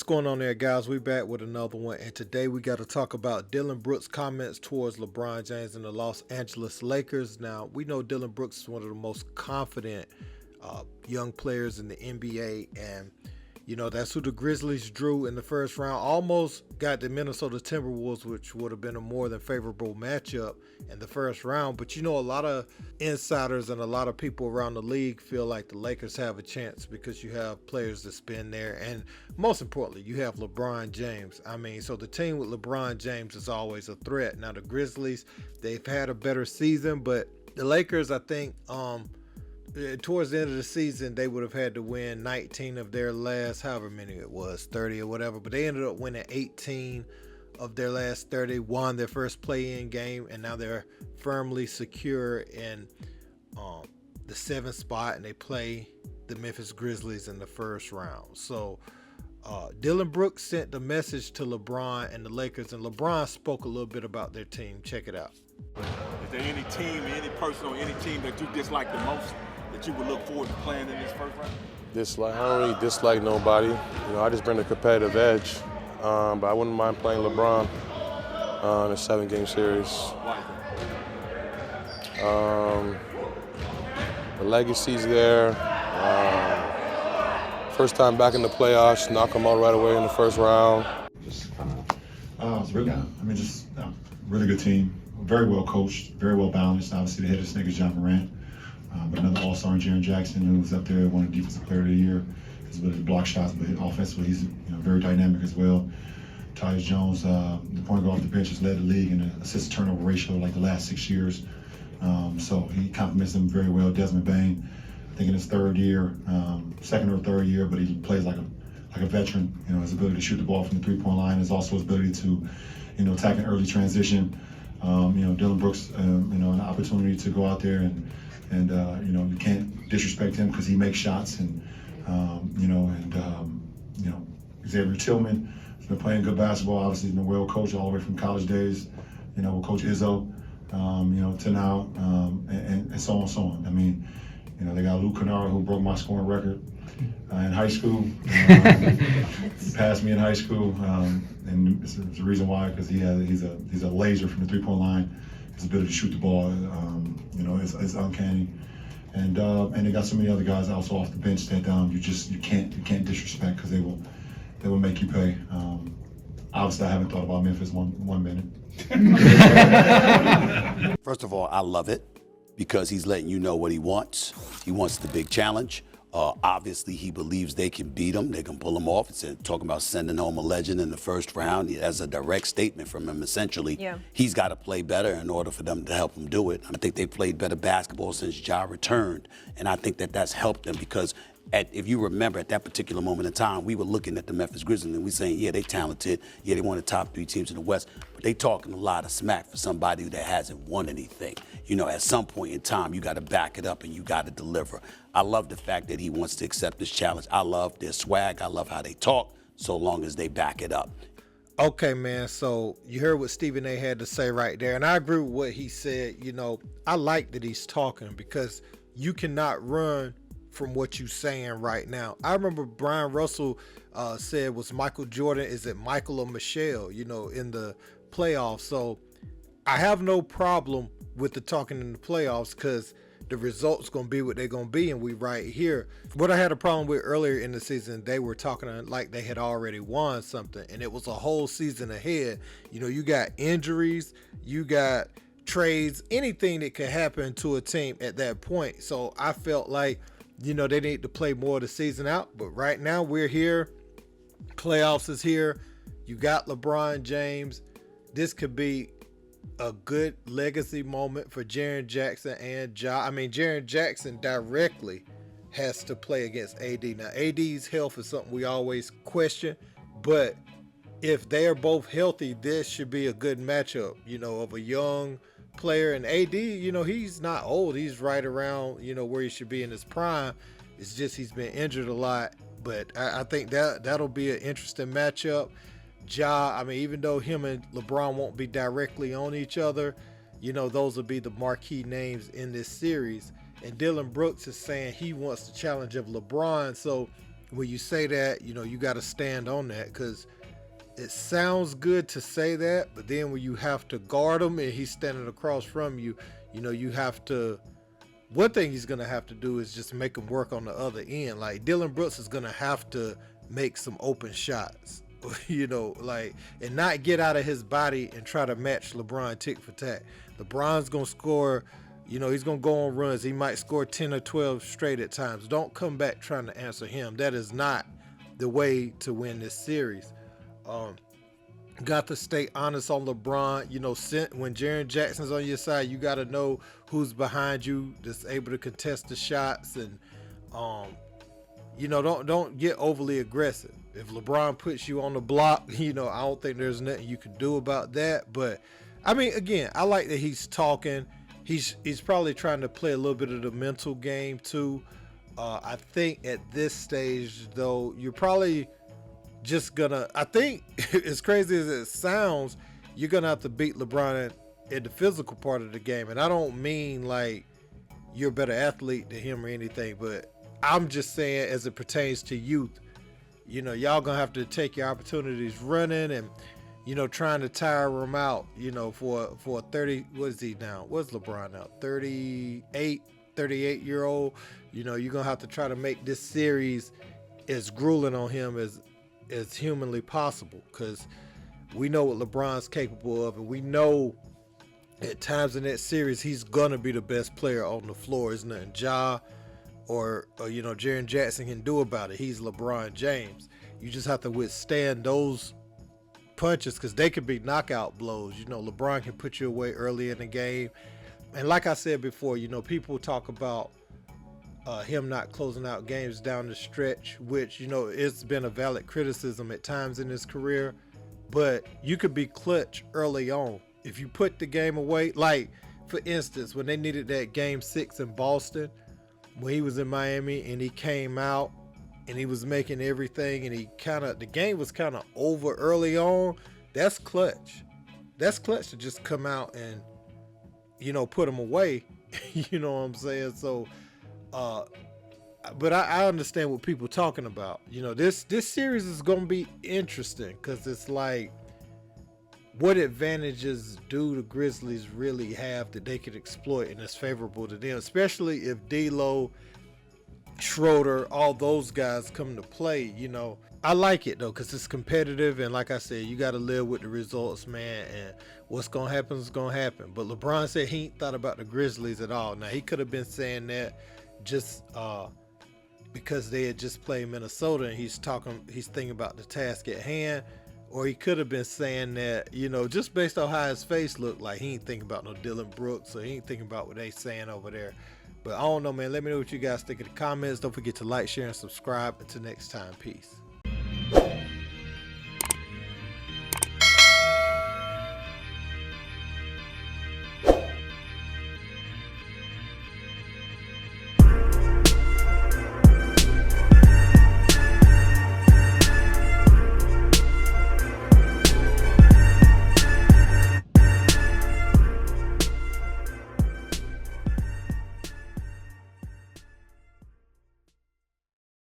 What's going on there, guys? We back with another one, and today we got to talk about Dillon Brooks' comments towards LeBron James and the Los Angeles Lakers. Now, we know Dillon Brooks is one of the most confident young players in the NBA, and that's who the Grizzlies drew in the first round. Almost got the Minnesota Timberwolves, which would have been a more than favorable matchup in the first round. But a lot of insiders and a lot of people around the league feel like the Lakers have a chance because you have players that's been there, and most importantly, you have LeBron James. So the team with LeBron James is always a threat. Now the Grizzlies, they've had a better season, but the Lakers, I think, towards the end of the season, they would have had to win 19 of their last, however many it was, 30 or whatever, but they ended up winning 18 of their last 30, won their first play-in game, and now they're firmly secure in the 7th spot, and they play the Memphis Grizzlies in the first round. So Dillon Brooks sent the message to LeBron and the Lakers, and LeBron spoke a little bit about their team. Check it out. Is there any team, any person on any team that you dislike the most, that you would look forward to playing in this first round? I don't really dislike nobody. I just bring a competitive edge. But I wouldn't mind playing LeBron in a 7-game series. Why is Um, the legacy's there. First time back in the playoffs, knock them out right away in the first round. It's really, just a really good team. Very well coached, very well balanced. Obviously, the head of snake is John Morant. But another all-star, Jaren Jackson, who's up there, won the Defensive Player of the Year. His ability to block shots, but offensively, he's very dynamic as well. Tyus Jones, the point guard off the bench, has led the league in an assist-to-turnover ratio like the last 6 years. So he complements them very well. Desmond Bane, I think in his third year, second or third year, but he plays like a veteran. His ability to shoot the ball from the three-point line is also his ability to, attack an early transition. Dillon Brooks, an opportunity to go out there and you can't disrespect him because he makes shots, and Xavier Tillman has been playing good basketball. Obviously, he's been well coached all the way from college days, with Coach Izzo, to now, and so on and so on. They got Luke Kennard, who broke my scoring record in high school. He passed me in high school, and it's the reason why, because he's a laser from the three-point line. His ability to shoot the ball, it's uncanny, and they got so many other guys also off the bench that you can't disrespect, because they will make you pay. Obviously, I haven't thought about Memphis one minute. First of all, I love it because he's letting you know what he wants. He wants the big challenge. Obviously, he believes they can beat him. They can pull him off. It's talking about sending home a legend in the first round. That's a direct statement from him, essentially. Yeah. He's got to play better in order for them to help him do it. I think they played better basketball since Ja returned, and I think that's helped them because if you remember, at that particular moment in time, we were looking at the Memphis Grizzlies and we saying, yeah, they talented. Yeah, they one of the top 3 teams in the West, but they talking a lot of smack for somebody that hasn't won anything. At some point in time, you got to back it up and you got to deliver. I love the fact that he wants to accept this challenge. I love their swag. I love how they talk, so long as they back it up. Okay, man, so you heard what Stephen A had to say right there, and I agree with what he said. I like that he's talking because you cannot run from what you're saying right now. I remember Brian Russell said, was Michael Jordan, is it Michael or Michelle, in the playoffs? So I have no problem with the talking in the playoffs because the results going to be what they're going to be, and we right here. What I had a problem with earlier in the season, they were talking like they had already won something, and it was a whole season ahead. You got injuries, you got trades, anything that could happen to a team at that point. So I felt like they need to play more of the season out. But right now we're here. Playoffs is here. You got LeBron James. This could be a good legacy moment for Jaren Jackson and Ja. Jaren Jackson directly has to play against AD. Now, AD's health is something we always question, but if they are both healthy, this should be a good matchup, of a young player. And AD, he's not old. He's right around, where he should be in his prime. It's just he's been injured a lot. But I think that'll be an interesting matchup. Ja, even though him and LeBron won't be directly on each other, those will be the marquee names in this series. And Dillon Brooks is saying he wants the challenge of LeBron. So when you say that, you know, you got to stand on that, because it sounds good to say that, but then when you have to guard him and he's standing across from you, you know, you have to, one thing he's going to have to do is just make him work on the other end. Like Dillon Brooks is going to have to make some open shots, you know, like, and not get out of his body and try to match LeBron tick for tack. LeBron's going to score, you know, he's going to go on runs. He might score 10 or 12 straight at times. Don't come back trying to answer him. That is not the way to win this series. Got to stay honest on LeBron. You know, when Jaren Jackson's on your side, you got to know who's behind you that's able to contest the shots. And, you know, don't get overly aggressive. If LeBron puts you on the block, you know, I don't think there's nothing you can do about that. But, I mean, again, I like that he's talking. He's probably trying to play a little bit of the mental game too. I think at this stage, though, you're probably just gonna, I think, as crazy as it sounds, you're gonna have to beat LeBron in the physical part of the game. And I don't mean like you're a better athlete than him or anything, but I'm just saying as it pertains to youth, you know, y'all gonna have to take your opportunities running and, you know, trying to tire him out, you know, for a 30, what is he now? What's LeBron now? 38-year-old. You know, you're gonna have to try to make this series as grueling on him as humanly possible, because we know what LeBron's capable of, and we know at times in that series he's gonna be the best player on the floor. There's nothing Ja or you know, Jaren Jackson can do about it. He's LeBron James. You just have to withstand those punches, because they could be knockout blows. You know, LeBron can put you away early in the game, and like I said before, you know, people talk about him not closing out games down the stretch, which, you know, it's been a valid criticism at times in his career. But you could be clutch early on if you put the game away. Like, for instance, when they needed that game 6 in Boston, when he was in Miami and he came out and he was making everything, and the game was kind of over early on. That's clutch. That's clutch to just come out and, you know, put him away. You know what I'm saying? So, but I understand what people talking about. You know, this series is going to be interesting, because it's like, what advantages do the Grizzlies really have that they could exploit and it's favorable to them, especially if D'Lo, Schroeder, all those guys come to play. You know, I like it though, because it's competitive, and like I said, you got to live with the results, man, and what's going to happen is going to happen. But LeBron said he ain't thought about the Grizzlies at all. Now, he could have been saying that just because they had just played Minnesota and he's thinking about the task at hand, or he could have been saying that, you know, just based on how his face looked, like he ain't thinking about no Dillon Brooks, or he ain't thinking about what they saying over there. But I don't know, man. Let me know what you guys think in the comments. Don't forget to like, share, and subscribe. Until next time, peace.